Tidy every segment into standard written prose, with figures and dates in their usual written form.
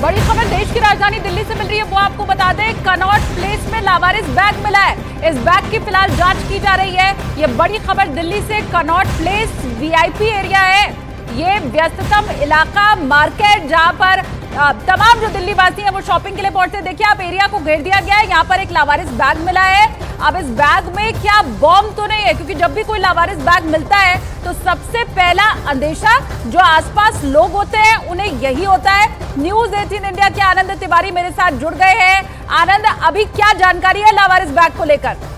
बड़ी खबर देश की राजधानी दिल्ली से मिल रही है, वो आपको बता दें। कनॉट प्लेस में लावारिस बैग मिला है। इस बैग की फिलहाल जांच की जा रही है। ये बड़ी खबर दिल्ली से। कनॉट प्लेस वीआईपी एरिया है, ये व्यस्ततम इलाका, मार्केट, जहां पर तमाम जो दिल्ली वासी हैं वो शॉपिंग के लिए पहुंचते हैं। देखिए, आप एरिया को घेर दिया गया है। यहाँ पर एक लावारिस बैग मिला है। अब इस बैग में क्या बॉम्ब तो नहीं है, क्योंकि जब भी कोई लावारिस बैग मिलता है तो सबसे पहला अंदेशा जो आसपास लोग होते हैं उन्हें यही होता है। न्यूज़ 18 इंडिया के आनंद तिवारी मेरे साथ जुड़ गए हैं। आनंद, अभी क्या जानकारी है लावारिस बैग को लेकर?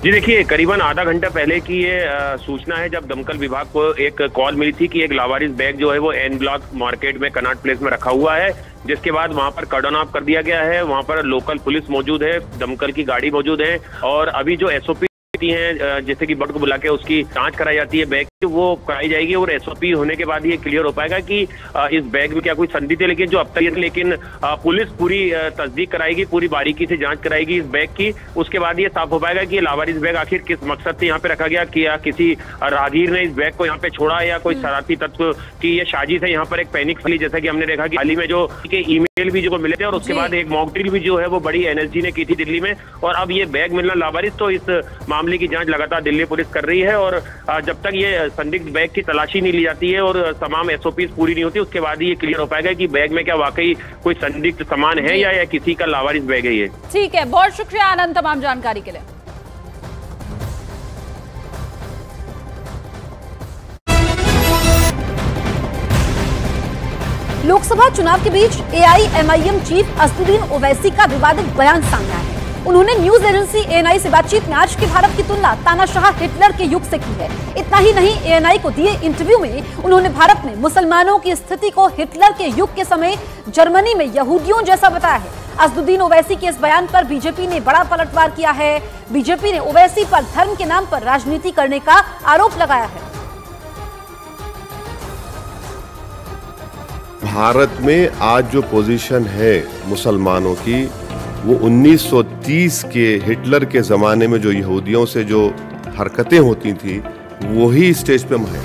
जी देखिए, करीबन आधा घंटा पहले की ये सूचना है, जब दमकल विभाग को एक कॉल मिली थी कि एक लावारिस बैग जो है वो एन ब्लॉक मार्केट में कनॉट प्लेस में रखा हुआ है, जिसके बाद वहां पर कर्डन ऑफ कर दिया गया है। वहां पर लोकल पुलिस मौजूद है, दमकल की गाड़ी मौजूद है, और अभी जो एसओपी हैं, जैसे कि बट को बुला के उसकी जांच कराई जाती है बैग की, वो कराई जाएगी, और एसओपी होने के बाद ये क्लियर हो पाएगा कि इस बैग में क्या कोई संदिग्ध है। लेकिन जो अब तक, लेकिन पुलिस पूरी तस्दीक कराएगी, पूरी बारीकी से जांच कराएगी इस बैग की। उसके बाद ये साफ हो पाएगा कि ये लावारिस बैग आखिर किस मकसद से यहाँ पे रखा गया, कि या किसी राहगीर ने इस बैग को यहाँ पे छोड़ा, या कोई शरारती तत्व की ये साजिश है। यहाँ पर एक पैनिक फैली, जैसा कि हमने देखा कि हाल ही में जो ईमेल भी जो मिले थे, और उसके बाद एक मॉक ड्रिल भी जो है वो बड़ी एनएसजी ने की थी दिल्ली में, और अब ये बैग मिलना लावारिस। तो इस मामले की जांच लगातार दिल्ली पुलिस कर रही है, और जब तक ये संदिग्ध बैग की तलाशी नहीं ली जाती है और तमाम एसओपीज पूरी नहीं होती, उसके बाद ये क्लियर हो पाएगा कि बैग में क्या वाकई कोई संदिग्ध सामान है या किसी का लावारिस बैग है ये। ठीक है, बहुत शुक्रिया आनंद तमाम जानकारी के लिए। लोकसभा चुनाव के बीच एआईएमआईएम चीफ असदुद्दीन ओवैसी का विवादित बयान सामने आया है। उन्होंने न्यूज एजेंसी एएनआई से बातचीत में आज के भारत की तुलना तानाशाह हिटलर के युग से की है। इतना ही नहीं, एएनआई को दिए इंटरव्यू में उन्होंने भारत में मुसलमानों की स्थिति को हिटलर के युग के समय जर्मनी में यहूदियों जैसा बताया है। असदुद्दीन ओवैसी के इस बयान पर बीजेपी ने बड़ा पलटवार किया है। बीजेपी ने ओवैसी पर धर्म के नाम पर राजनीति करने का आरोप लगाया है। भारत में आज जो पोजीशन है मुसलमानों की, वो 1930 के हिटलर के जमाने में जो यहूदियों से जो हरकतें होती थी वही स्टेज पे है।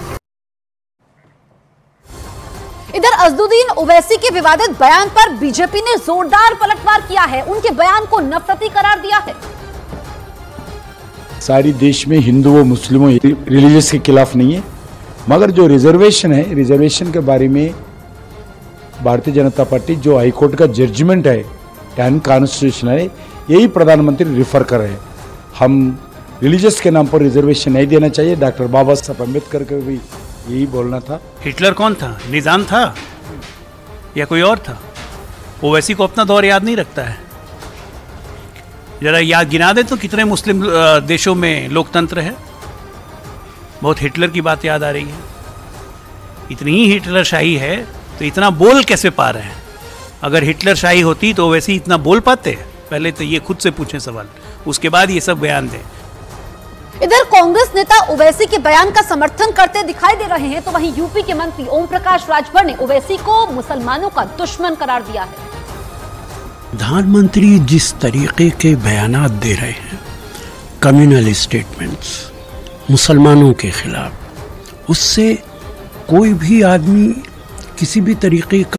इधर असदुद्दीन ओवैसी के विवादित बयान पर बीजेपी ने जोरदार पलटवार किया है। उनके बयान को नफरती करार दिया है। सारी देश में हिंदुओं मुस्लिमों रिलीजियस के खिलाफ नहीं है, मगर जो रिजर्वेशन है, रिजर्वेशन के बारे में भारतीय जनता पार्टी जो हाईकोर्ट का जजमेंट है, कॉन्स्टिट्यूशन है, यही प्रधानमंत्री रिफर कर रहे हैं। हम रिलीजियस के नाम पर रिजर्वेशन नहीं देना चाहिए। डॉक्टर बाबा साहब अम्बेडकर को भी यही बोलना था। हिटलर कौन था? निजाम था या कोई और था? ओवैसी को अपना दौर याद नहीं रखता है। जरा याद गिना दे तो कितने मुस्लिम देशों में लोकतंत्र है। बहुत हिटलर की बात याद आ रही है। इतनी ही हिटलर शाही है तो इतना बोल कैसे पा रहे हैं? अगर हिटलर शाही होती तो वैसे ही इतना बोल पाते? पहले तो ये खुद से पूछें सवाल, उसके बाद ये सब बयान दें। इधर कांग्रेस नेता ओवैसी के बयान का समर्थन करते दिखाई दे रहे हैं, तो वहीं यूपी के मंत्री ओम प्रकाश राजभर ने ओवैसी को मुसलमानों का दुश्मन करार दिया है। प्रधानमंत्री जिस तरीके के बयानात दे रहे हैं, कम्युनल स्टेटमेंट्स मुसलमानों के खिलाफ, उससे कोई भी आदमी किसी भी तरीके का